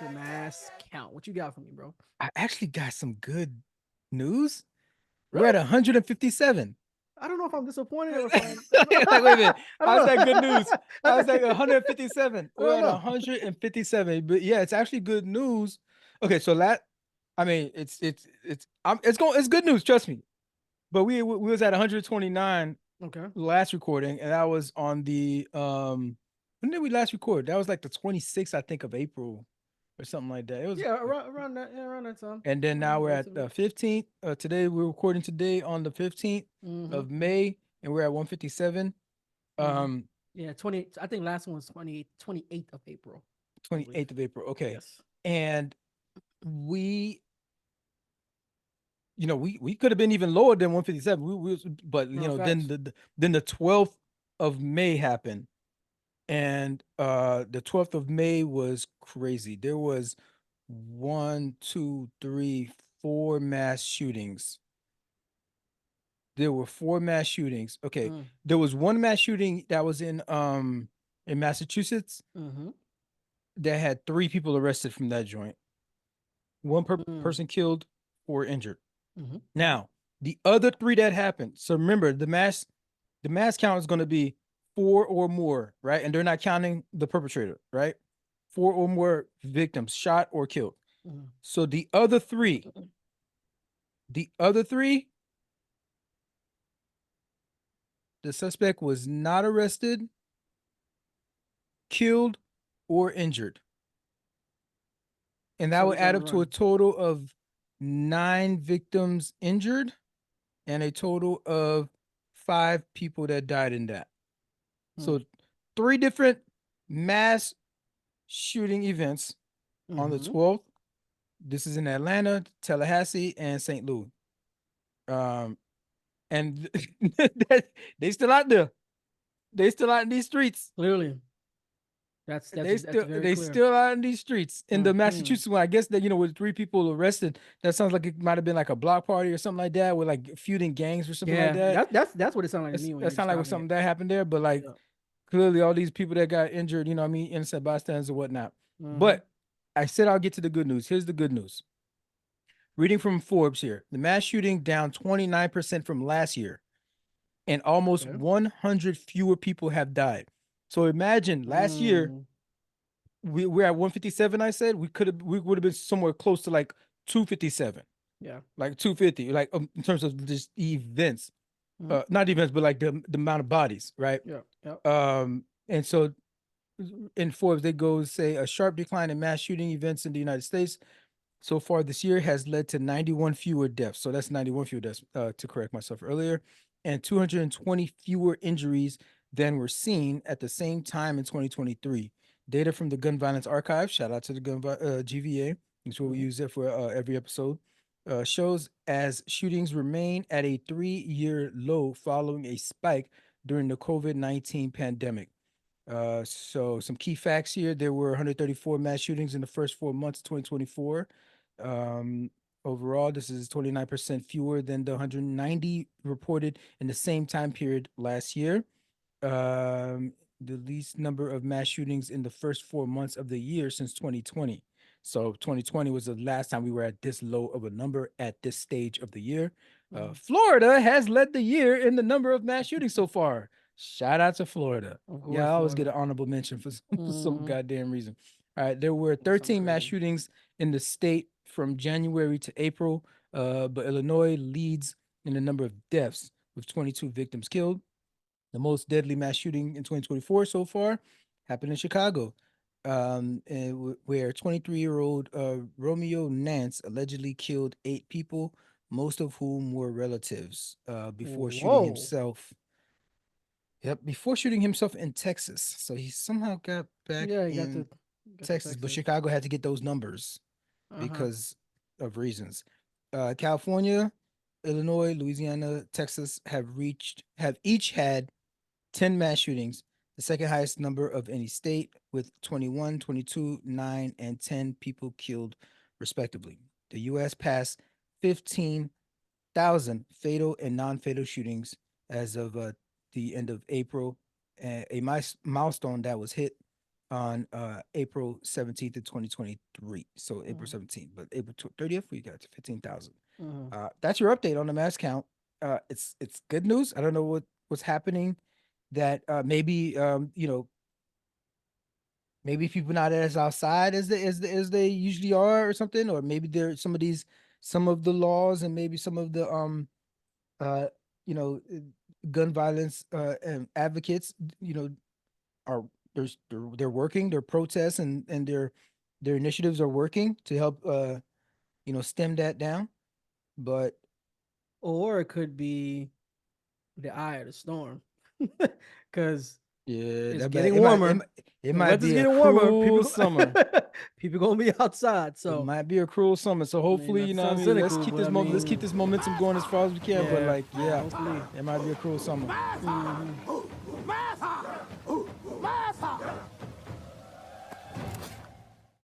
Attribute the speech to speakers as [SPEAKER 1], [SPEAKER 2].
[SPEAKER 1] to mass count. What you got for me, bro?
[SPEAKER 2] I actually got some good news. We're at
[SPEAKER 1] Really?
[SPEAKER 2] 157.
[SPEAKER 1] I don't know if I'm disappointed or if I'm.
[SPEAKER 2] Like, wait a minute.
[SPEAKER 1] I don't
[SPEAKER 2] How's that good
[SPEAKER 1] know.
[SPEAKER 2] news? How's that 157?
[SPEAKER 1] I
[SPEAKER 2] We're
[SPEAKER 1] don't
[SPEAKER 2] at
[SPEAKER 1] know.
[SPEAKER 2] 157. But yeah, it's actually good news. Okay, so I mean, it's good news, trust me. But we was at 129
[SPEAKER 1] Okay.
[SPEAKER 2] last recording, and that was on the when did we last record? That was like the 26th, I think, of April or something like that. It was,
[SPEAKER 1] Yeah, around that. Yeah, around that time.
[SPEAKER 2] and then now we're at
[SPEAKER 1] Relatively.
[SPEAKER 2] the 15th. Today we're recording today on the 15th
[SPEAKER 1] Mm-hmm.
[SPEAKER 2] of May, and we're at 157.
[SPEAKER 1] Mm-hmm.
[SPEAKER 2] Um,
[SPEAKER 1] Yeah, 20. I think last one was 28th of April, I believe.
[SPEAKER 2] 28th of April. Okay,
[SPEAKER 1] Yes.
[SPEAKER 2] and we, we could have been even lower than 157. But
[SPEAKER 1] No
[SPEAKER 2] then
[SPEAKER 1] facts.
[SPEAKER 2] then the 12th of May happened, and the 12th of May was crazy. There was one, two, three, four mass shootings. There were four mass shootings. Okay,
[SPEAKER 1] Mm.
[SPEAKER 2] there was one mass shooting that was in Massachusetts
[SPEAKER 1] Mm-hmm.
[SPEAKER 2] that had three people arrested from that joint. One
[SPEAKER 1] Mm.
[SPEAKER 2] person killed, four injured.
[SPEAKER 1] Mm-hmm. Mm-hmm.
[SPEAKER 2] Now, the other three that happened. So remember, the mass count is going to be four or more, right? And they're not counting the perpetrator, right? Four or more victims shot or killed.
[SPEAKER 1] Mm-hmm.
[SPEAKER 2] So the other three, the suspect was not arrested, killed, or injured. And that
[SPEAKER 1] So
[SPEAKER 2] would
[SPEAKER 1] we
[SPEAKER 2] add
[SPEAKER 1] gotta
[SPEAKER 2] up to a
[SPEAKER 1] run.
[SPEAKER 2] total of nine victims injured and a total of five people that died in that.
[SPEAKER 1] Mm.
[SPEAKER 2] So three different mass shooting events on the
[SPEAKER 1] Mm-hmm.
[SPEAKER 2] 12th. This is in Atlanta, Tallahassee, and St. Louis. Um, and they still out there. They still out in these streets.
[SPEAKER 1] Clearly, that's very
[SPEAKER 2] They
[SPEAKER 1] clear.
[SPEAKER 2] still out in these streets. In the
[SPEAKER 1] Mm-hmm.
[SPEAKER 2] Massachusetts one, I guess that with three people arrested, that sounds like it might have been like a block party or something like that, with like feuding gangs or something like
[SPEAKER 1] Yeah,
[SPEAKER 2] that.
[SPEAKER 1] that's what it sounded like to me when
[SPEAKER 2] That
[SPEAKER 1] you're
[SPEAKER 2] sounds like was
[SPEAKER 1] describing it.
[SPEAKER 2] something that happened there, but like
[SPEAKER 1] Yeah.
[SPEAKER 2] clearly all these people that got injured, I mean, innocent bystanders or whatnot.
[SPEAKER 1] Mm-hmm.
[SPEAKER 2] But I said I'll get to the good news. Here's the good news. Reading from Forbes here, the mass shooting down 29% from last year, and almost
[SPEAKER 1] Okay.
[SPEAKER 2] 100 fewer people have died. So imagine last year
[SPEAKER 1] Mm.
[SPEAKER 2] we're at 157. I said we would have been somewhere close to like 257,
[SPEAKER 1] Yeah.
[SPEAKER 2] like 250, like in terms of just events,
[SPEAKER 1] Mm-hmm.
[SPEAKER 2] not events, but like the amount of bodies, right?
[SPEAKER 1] Yeah. Yep.
[SPEAKER 2] And so in Forbes they go say a sharp decline in mass shooting events in the United States so far this year has led to 91 fewer deaths. So that's 91 fewer deaths, to correct myself earlier, and 220 fewer injuries than were seen at the same time in 2023. Data from the Gun Violence Archive, shout out to the GVA, that's what we
[SPEAKER 1] Mm-hmm.
[SPEAKER 2] use it for every episode, shows as shootings remain at a 3-year low following a spike during the COVID-19 pandemic. So some key facts here. There were 134 mass shootings in the first 4 months of 2024. Um, Overall, this is 29% fewer than the 190 reported in the same time period last year. The least number of mass shootings in the first 4 months of the year since 2020. So 2020 was the last time we were at this low of a number at this stage of the year.
[SPEAKER 1] Mm-hmm.
[SPEAKER 2] Florida has led the year in the number of mass shootings so far. Shout out to Florida.
[SPEAKER 1] Of
[SPEAKER 2] Yeah,
[SPEAKER 1] course,
[SPEAKER 2] I always get
[SPEAKER 1] Florida.
[SPEAKER 2] an honorable mention for some
[SPEAKER 1] Mm-hmm.
[SPEAKER 2] goddamn reason. All right, there were
[SPEAKER 1] Something
[SPEAKER 2] 13 mass
[SPEAKER 1] crazy.
[SPEAKER 2] shootings in the state from January to April, but Illinois leads in the number of deaths with 22 victims killed. The most deadly mass shooting in 2024 so far happened in Chicago, where 23-year-old Romeo Nance allegedly killed 8 people, most of whom were relatives, before shooting
[SPEAKER 1] Whoa.
[SPEAKER 2] himself. Yep, before shooting himself in Texas. So he somehow got back
[SPEAKER 1] Yeah, you
[SPEAKER 2] in
[SPEAKER 1] got to
[SPEAKER 2] Texas, but
[SPEAKER 1] Texas.
[SPEAKER 2] Chicago had to get those numbers
[SPEAKER 1] Uh huh.
[SPEAKER 2] because of reasons. California, Illinois, Louisiana, Texas have each had 10 mass shootings, the second highest number of any state, with 21, 22, 9, and 10 people killed, respectively. The U.S. passed 15,000 fatal and non fatal shootings as of the end of April, a milestone that was hit on April 17th of 2023. So April 17th, but April 30th, we got to 15,000. That's your update on the mass count. It's good news. I don't know what's happening that maybe maybe people not as outside as they usually are or something, or maybe there some of the laws and maybe some of the uh you know uh, gun violence advocates are they're working, their protests and their initiatives are working to help stem that down. But
[SPEAKER 1] Or it could be the eye of the storm, because
[SPEAKER 2] yeah,
[SPEAKER 1] it's
[SPEAKER 2] that might
[SPEAKER 1] getting
[SPEAKER 2] it might
[SPEAKER 1] warmer.
[SPEAKER 2] it
[SPEAKER 1] The
[SPEAKER 2] might
[SPEAKER 1] weather's
[SPEAKER 2] be a
[SPEAKER 1] getting warmer.
[SPEAKER 2] cruel summer.
[SPEAKER 1] People gonna be outside.
[SPEAKER 2] It
[SPEAKER 1] So
[SPEAKER 2] might be a cruel summer. So
[SPEAKER 1] I mean,
[SPEAKER 2] hopefully,
[SPEAKER 1] not to
[SPEAKER 2] what I
[SPEAKER 1] sound
[SPEAKER 2] mean,
[SPEAKER 1] cynical, but I
[SPEAKER 2] let's keep
[SPEAKER 1] mean,
[SPEAKER 2] this momentum going as far as we can. But
[SPEAKER 1] yeah,
[SPEAKER 2] like,
[SPEAKER 1] yeah,
[SPEAKER 2] yeah,
[SPEAKER 1] hopefully.
[SPEAKER 2] it might be a cruel summer.
[SPEAKER 1] Mhm.